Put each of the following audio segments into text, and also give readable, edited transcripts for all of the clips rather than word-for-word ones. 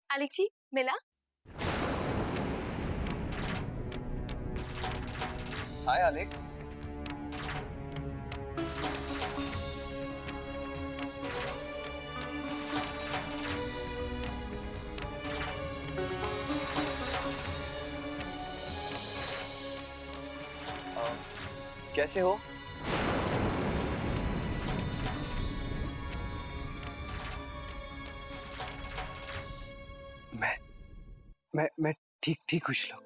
आलिक जी मिला। हाय आलिक। कैसे हो? मैं मैं ठीक ठीक हूँ श्लोक।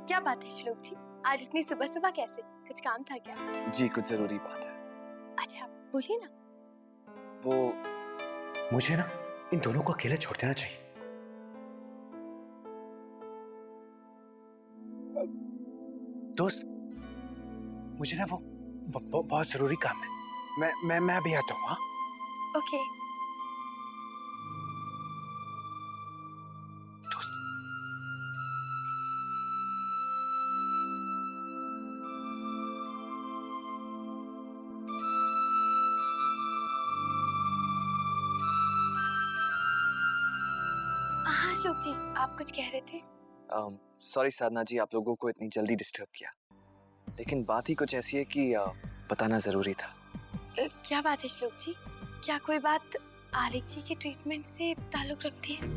क्या बात है श्लोक जी, आज इतनी सुबह सुबह कैसे? कुछ काम था क्या? जी कुछ जरूरी बात है। अच्छा बोलिए ना। वो मुझे ना इन दोनों को अकेले छोड़ देना चाहिए। दोस्त, मुझे ना वो बहुत जरूरी काम है। मैं अभी आता हूँ। हाँ ओके। दोस्त। हाँ श्लोक जी, आप कुछ कह रहे थे। सॉरी साधना जी, आप लोगों को इतनी जल्दी डिस्टर्ब किया, लेकिन बात ही कुछ ऐसी है कि बताना जरूरी था। क्या बात है श्लोक जी? क्या कोई बात आलिक जी के ट्रीटमेंट से ताल्लुक रखती है?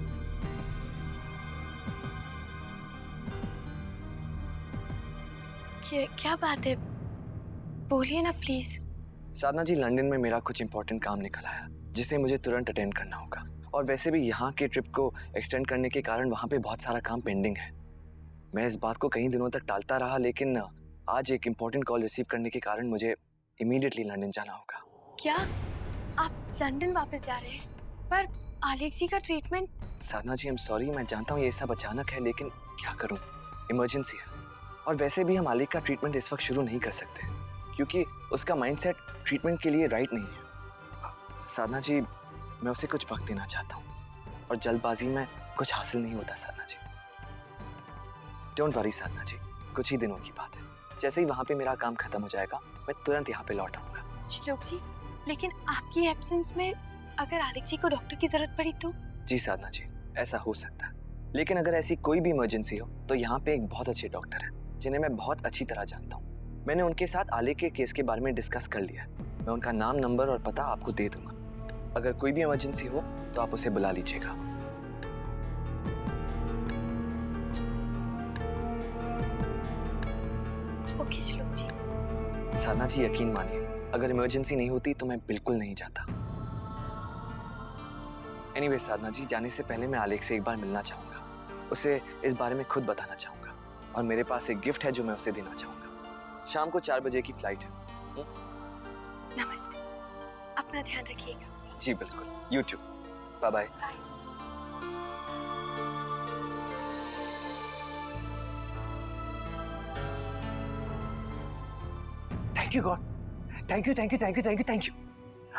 क्या बात है, बोलिए ना प्लीज। साधना जी, लंदन में मेरा कुछ इंपॉर्टेंट काम निकल आया जिसे मुझे तुरंत अटेंड करना होगा, और वैसे भी यहाँ के ट्रिप को एक्सटेंड करने के कारण वहाँ पे बहुत सारा काम पेंडिंग है। मैं इस बात को कई दिनों तक टालता रहा, लेकिन आज एक इम्पोर्टेंट कॉल रिसीव करने के कारण मुझे इमीडिएटली लंदन जाना होगा। क्या आप लंदन वापस जा रहे हैं? पर आलिक जी का treatment. Sadhana ji, I am sorry, मैं जानता हूँ ये सब अचानक है, लेकिन क्या करूँ, इमरजेंसी है। और वैसे भी हम आलिक का ट्रीटमेंट इस वक्त शुरू नहीं कर सकते क्योंकि उसका माइंडसेट ट्रीटमेंट के लिए राइट नहीं है। साधना जी, मैं उसे कुछ वक्त देना चाहता हूँ, और जल्दबाजी में कुछ हासिल नहीं होता साधना जी। डोंट वरी साधना जी, कुछ ही दिनों की बात है। जैसे ही वहां पे मेरा काम खत्म हो जाएगा, मैं तुरंत यहाँ पे लौट आऊंगा। श्लोक जी, लेकिन आपकी एब्सेंस में अगर आलिक जी को डॉक्टर की जरूरत पड़ी तो? जी साधना जी, ऐसा हो सकता है, लेकिन अगर ऐसी कोई भी इमरजेंसी हो तो यहाँ पे एक बहुत अच्छे डॉक्टर हैं जिन्हें मैं बहुत अच्छी तरह जानता हूँ। मैंने उनके साथ आलिक के केस के बारे में डिस्कस कर लिया है। मैं उनका नाम, नंबर और पता आपको दे दूंगा। अगर कोई भी इमरजेंसी हो तो आप उसे बुला लीजिएगा। ओके श्लोक जी। साधना जी, यकीन मानिए, अगर इमरजेंसी नहीं होती तो मैं बिल्कुल नहीं जाता। एनीवे साधना जी, जाने से पहले मैं आलिक से एक बार मिलना चाहूंगा, उसे इस बारे में खुद बताना चाहूंगा, और मेरे पास एक गिफ्ट है जो मैं उसे देना चाहूंगा। शाम को 4 बजे की फ्लाइट है। नमस्ते, अपना ध्यान रखिएगा। जी बिल्कुल, you too. Bye bye. Bye. Thank you God, thank you thank you thank you thank you thank you.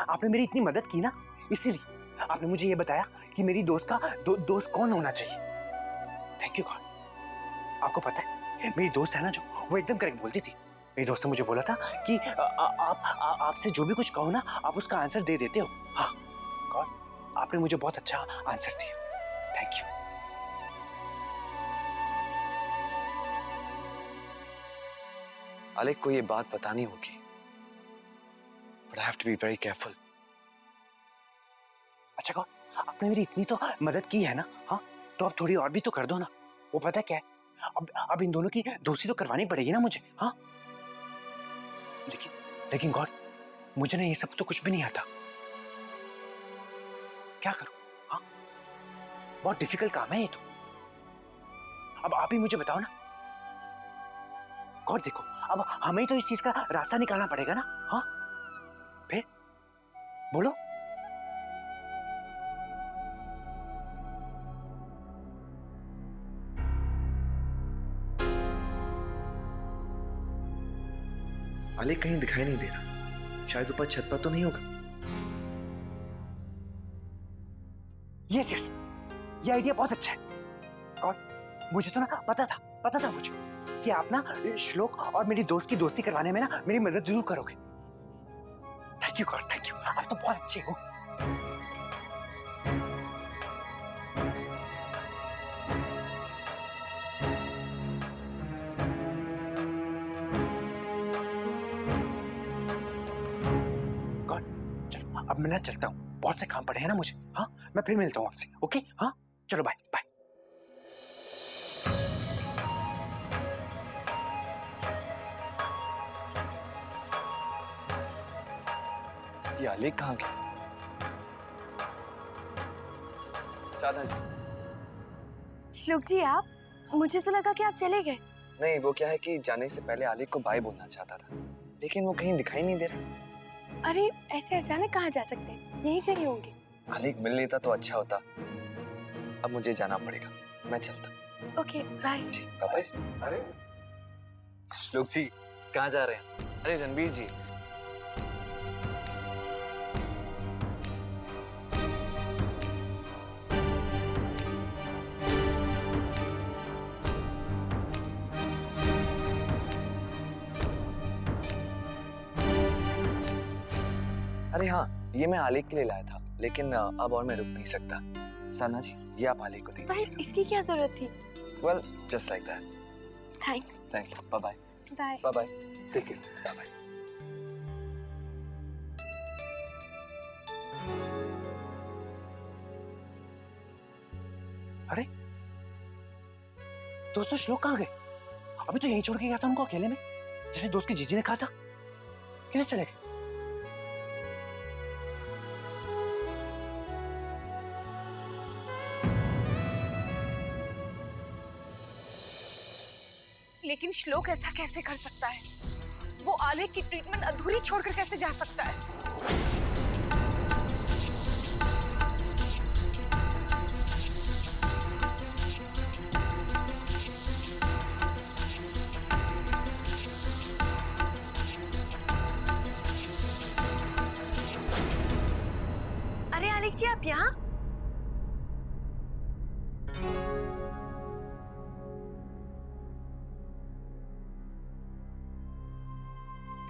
आपने मेरी इतनी मदद की ना, इसीलिए आपने मुझे ये बताया कि मेरी दोस्त का दोस्त कौन होना चाहिए। Thank you God. आपको पता है, मेरी दोस्त है ना जो, वो एकदम करेक्ट बोलती थी। मेरी दोस्त ने मुझे बोला था कि आपसे जो भी कुछ कहो ना, आप उसका आंसर दे देते हो। हाँ गॉड, आपने मुझे बहुत अच्छा आंसर दिया। Thank you. आलिक को ये बात बतानी होगी, but I have to be very careful. अच्छा गॉड, आपने मेरी इतनी तो मदद की है ना, हाँ, तो अब थोड़ी और भी तो कर दो ना। वो पता क्या है, अब इन दोनों की दोस्ती तो करवानी पड़ेगी ना मुझे। हाँ लेकिन लेकिन गॉड, मुझे ना ये सब तो कुछ भी नहीं आता। क्या करूं? हाँ, बहुत डिफिकल्ट काम है ये तो। अब आप ही मुझे बताओ ना। गॉड देखो, अब हमें तो इस चीज का रास्ता निकालना पड़ेगा ना। हाँ फिर बोलो। आलिक कहीं दिखाई नहीं दे रहा, शायद ऊपर छत पर तो नहीं होगा। यस यस, ये आइडिया बहुत अच्छा है। गॉड, मुझे तो ना पता था मुझे कि आप ना श्लोक और मेरी दोस्त की दोस्ती करवाने में ना मेरी मदद जरूर करोगे। Thank you God, thank you, आप तो बहुत अच्छे हो। गॉड, चलो अब मैं ना चलता हूँ, बहुत से काम पड़े हैं ना मुझे। हाँ, मैं फिर मिलता हूँ आपसे। ओके, हाँ, चलो बाय बाय। ये आलेख कहाँ गया? साधना जी। श्लोक जी आप, मुझे तो लगा कि आप चले गए। नहीं, वो क्या है कि जाने से पहले आलेख को बाय बोलना चाहता था, लेकिन वो कहीं दिखाई नहीं दे रहा। अरे ऐसे अचानक कहाँ जा सकते हैं, यहीं कहीं होंगे। आलेख मिल लेता तो अच्छा होता। अब मुझे जाना पड़ेगा, मैं चलता। Okay bye. जी बाय। अरे श्लोक जी, कहाँ जा रहे हैं? अरे रणबीर जी, अरे हाँ, ये मैं आलेख के लिए लाया था, लेकिन अब और मैं रुक नहीं सकता। साधना जी, ये आप आलेख को दे भाई दीजिएगा। इसकी क्या जरूरत थी? Well, just like that. Thanks. Thank you. Bye bye. Bye. Bye bye. Take care. Bye bye. अरे दोस्तों, श्लोक कहाँ गए? अभी तो यहीं छोड़ के गया था उनको अकेले में, जैसे दोस्त की जीजी ने कहा था। किधर चले गए? लेकिन श्लोक ऐसा कैसे कर सकता है? वो आलेख की ट्रीटमेंट अधूरी छोड़कर कैसे जा सकता है? अरे आलेख जी आप यहाँ?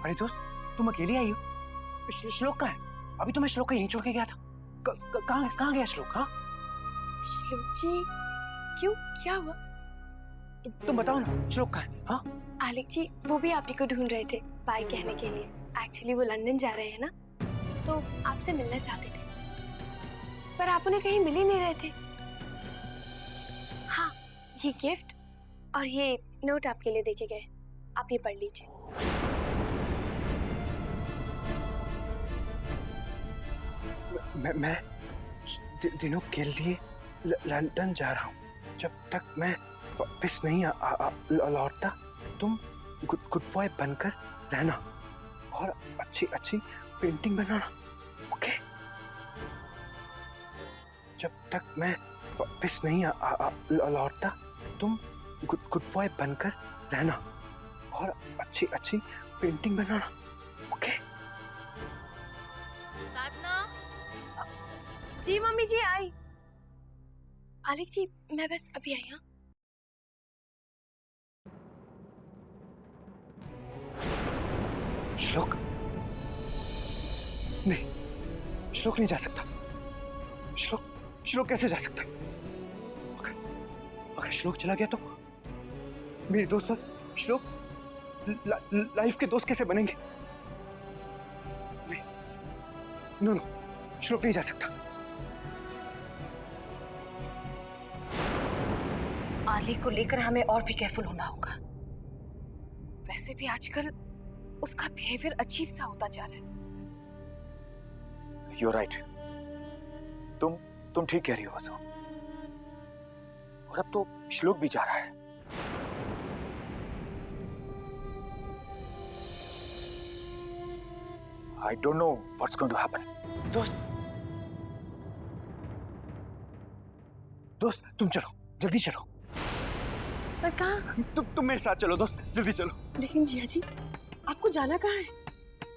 अरे दोस्त, तुम अकेली आई हो? श्लोक कहाँ है? अभी तो मैं श्लोक को यहीं छोड़ के गया था। कहाँ कहाँ गया श्लोक? हाँ, श्लोक जी क्यों, क्या हुआ? तुम बताओ ना, श्लोक कहाँ है? हाँ, आलेख जी वो भी आप ही को ढूंढ रहे थे बाय कहने के लिए। एक्चुअली वो लंदन जा रहे हैं ना, तो आपसे मिलना चाहते थे, पर आप उन्हें कहीं मिल ही नहीं रहे थे। हाँ, ये गिफ्ट और ये नोट आपके लिए देके गए, आप ये पढ़ लीजिए। मैं दिनों के लिए लंदन जा रहा हूँ। जब तक मैं वापस नहीं लौटता, तुम गुड बॉय बनकर रहना और अच्छी अच्छी पेंटिंग बनाना। ओके? जब तक मैं वापस नहीं लौटता, तुम गुड बॉय बनकर रहना और अच्छी अच्छी पेंटिंग बनाना। ओके? साधना। जी मम्मी जी आई। आलेख जी मैं बस अभी आई। हाँ श्लोक नहीं, श्लोक नहीं जा सकता। श्लोक कैसे जा सकता? अगर श्लोक चला गया तो मेरे दोस्त और श्लोक लाइफ के दोस्त कैसे बनेंगे? नहीं, नो, श्लोक नहीं जा सकता। आलेख को लेकर हमें और भी केयरफुल होना होगा। वैसे भी आजकल उसका बिहेवियर अजीब सा होता जा रहा है। You're right. तुम ठीक कह रही हो वसु। और अब तो श्लोक भी जा रहा है। I don't know what's going to happen. दोस्त तुम चलो, जल्दी चलो। पर कहाँ? तुम मेरे साथ चलो दोस्त, जल्दी चलो। लेकिन जिया जी आपको जाना कहाँ है?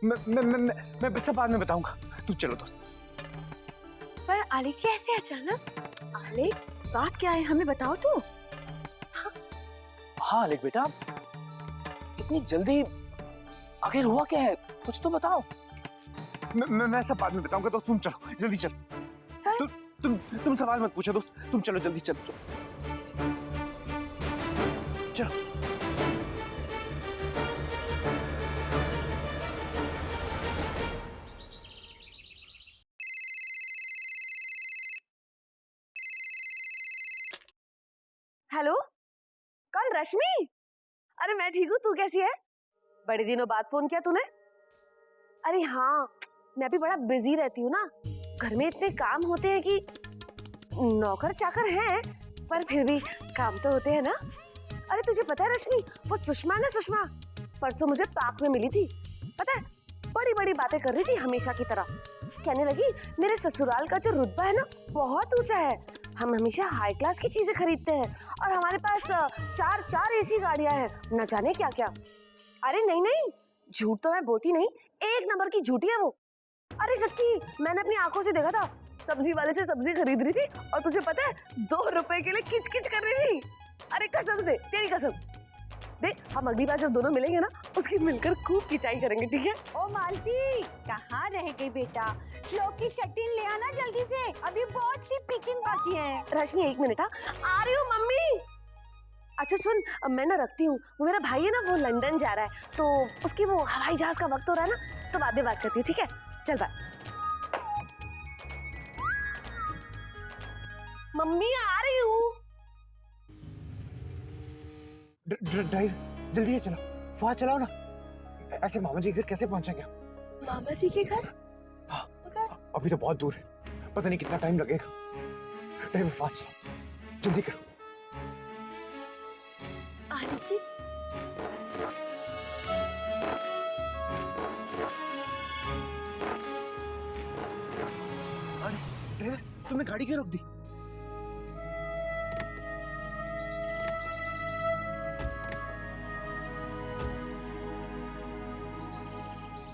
मैं सब बाद में बताऊंगा, तुम चलो दोस्त। पर आलेख जी ऐसे अचानक? आलेख, बात क्या है हमें बताओ तो। हाँ आलेख बेटा, इतनी जल्दी आखिर हुआ क्या है? कुछ तो बताओ। मैं सब बाद में बताऊंगा दोस्त, तुम चलो जल्दी चलो। तुम सवाल मत पूछो दोस्त, तुम चलो जल्दी चलो चलो। हेलो, कौन? रश्मि? अरे मैं ठीक हूँ, तू कैसी है? बड़े दिनों बाद फोन किया तूने। अरे हाँ, मैं भी बड़ा बिजी रहती हूँ ना, घर में इतने काम होते हैं कि नौकर चाकर हैं, पर फिर भी काम तो होते हैं ना। अरे तुझे पता है रश्मि, वो सुषमा ना, सुषमा परसों मुझे पार्क में मिली थी। पता है, बड़ी बड़ी बातें कर रही थी हमेशा की तरह। कहने लगी मेरे ससुराल का जो रुतबा है ना बहुत ऊंचा है, हम हमेशा हाई क्लास की चीजें खरीदते हैं और हमारे पास चार एसी गाड़ियां हैं, न जाने क्या क्या। अरे नहीं नहीं, झूठ तो मैं बोलती नहीं, एक नंबर की झूठी है वो। अरे सच्ची, मैंने अपनी आंखों से देखा था, सब्जी वाले से सब्जी खरीद रही थी और तुझे पता है 2 रुपए के लिए किच किच कर रही थी। अरे कसम से, तेरी कसम। देख, हम अगली बार जब दोनों मिलेंगे ना, उसकी मिलकर खूब खिंचाई करेंगे, ठीक है? ओ मालती, कहाँ रह गई बेटा? श्लोक की शर्टीन ले आना जल्दी से, अभी बहुत सी पिकिंग बाकी है। रश्मि 1 मिनट, आ रही हूँ मम्मी। अच्छा सुन, मैं ना रखती हूँ, वो मेरा भाई है ना, वो लंदन जा रहा है, तो उसकी वो हवाई जहाज का वक्त हो रहा है ना, तो बाद में बात करती हूँ, ठीक है? चल बाय। मम्मी आ रही हूँ। ड्राइव जल्दी से चलो, वहां चलाओ ना। ऐसे मामा जी के घर कैसे पहुंचेंगे? मामा जी के घर? हाँ, मगर अभी तो बहुत दूर है, पता नहीं कितना टाइम लगेगा। ड्राइवर फास्ट चलाओ, जल्दी करो। आलिक जी, अरे ड्राइवर, तुमने गाड़ी क्यों रोक दी?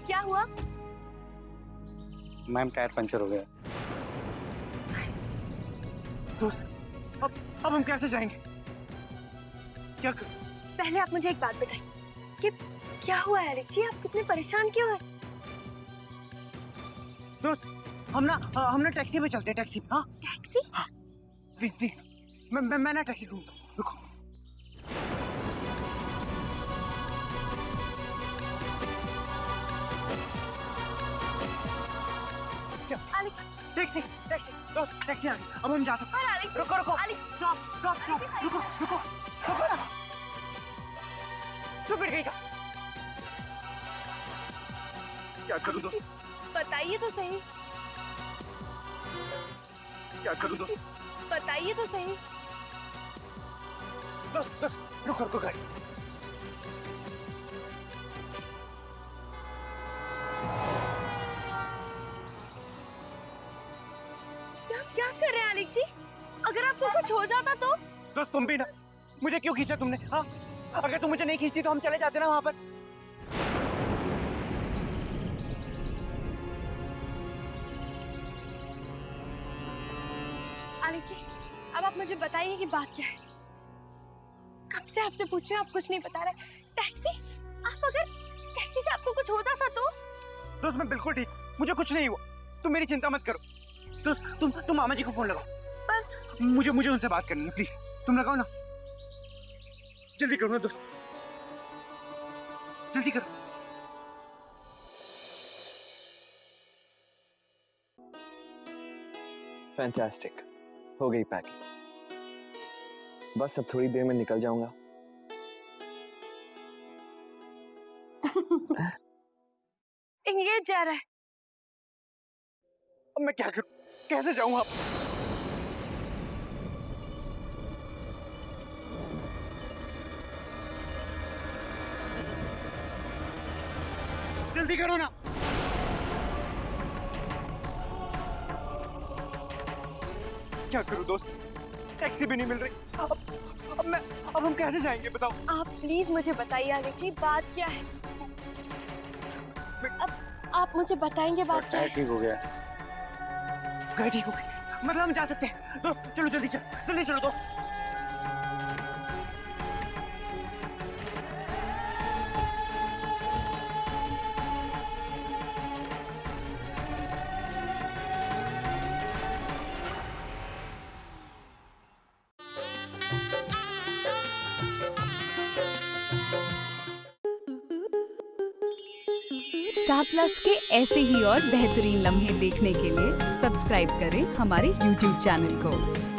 क्या हुआ? मैम टायर पंचर हो गया। अब हम कैसे जाएंगे? क्या पहले आप मुझे एक बात बताइए कि क्या हुआ है आलिक जी, आप कितने परेशान क्यों हैं? दोस्त, हम ना टैक्सी पे चलते हैं, टैक्सी पे। हाँ टैक्सी? हाँ, प्लीज प्लीज, मैं ना टैक्सी ढूंढता हूँ, रुको। आलिक, टैक्सी टैक्सी दोस्त, टैक्सी आ गई, अब हम जा सकते हैं। पर आलिक, रुको रुको, आलिक, स्टॉप स्टॉप स्टॉप, रुको रुको रुको ना। तू गिर गई क्या? क्या करूँ दोस्त? बताइए तो सही, क्या करूँ दोस्त? बताइए तो सही। दोस्त दोस्त, रुको रुको गाड़ी। क्या कर रहे हैं आलिक जी? अगर आपको कुछ हो जाता तो? दोस्त तुम भी ना, मुझे क्यों खींचा तुमने? हाँ, अगर तुम मुझे नहीं खींचती तो हम चले जाते ना वहां पर। आलिक जी, अब आप मुझे बताइए कि बात क्या है? कब से आपसे पूछ रहे हैं, आप कुछ नहीं बता रहे। टैक्सी? आप अगर टैक्सी से आपको कुछ हो जाता तो? दोस्त मैं बिल्कुल ठीक, मुझे कुछ नहीं हुआ, तुम मेरी चिंता मत करो। दोस्त तुम मामा जी को फोन लगाओ। पर मुझे उनसे बात करनी है, प्लीज तुम लगाओ ना, जल्दी करो ना दोस्त, जल्दी करो। फैंटास्टिक, हो गई पैकिंग, बस अब थोड़ी देर में निकल जाऊंगा। एंगेज जा रहा है। अब मैं क्या करूं, कैसे जाऊं? आप जल्दी करो ना। क्या करूं दोस्त, टैक्सी भी नहीं मिल रही। अब हम कैसे जाएंगे बताओ? आप प्लीज मुझे बताइए आलिक जी, बात क्या है? अब आप मुझे बताएंगे बात क्या है? ठीक हो गया। गाड़ी ठीक हो गई, मतलब हम जा सकते हैं। दोस्त चलो जल्दी चलो दोस्त। स्टार प्लस के ऐसे ही और बेहतरीन लम्हे देखने के लिए सब्सक्राइब करें हमारे YouTube चैनल को।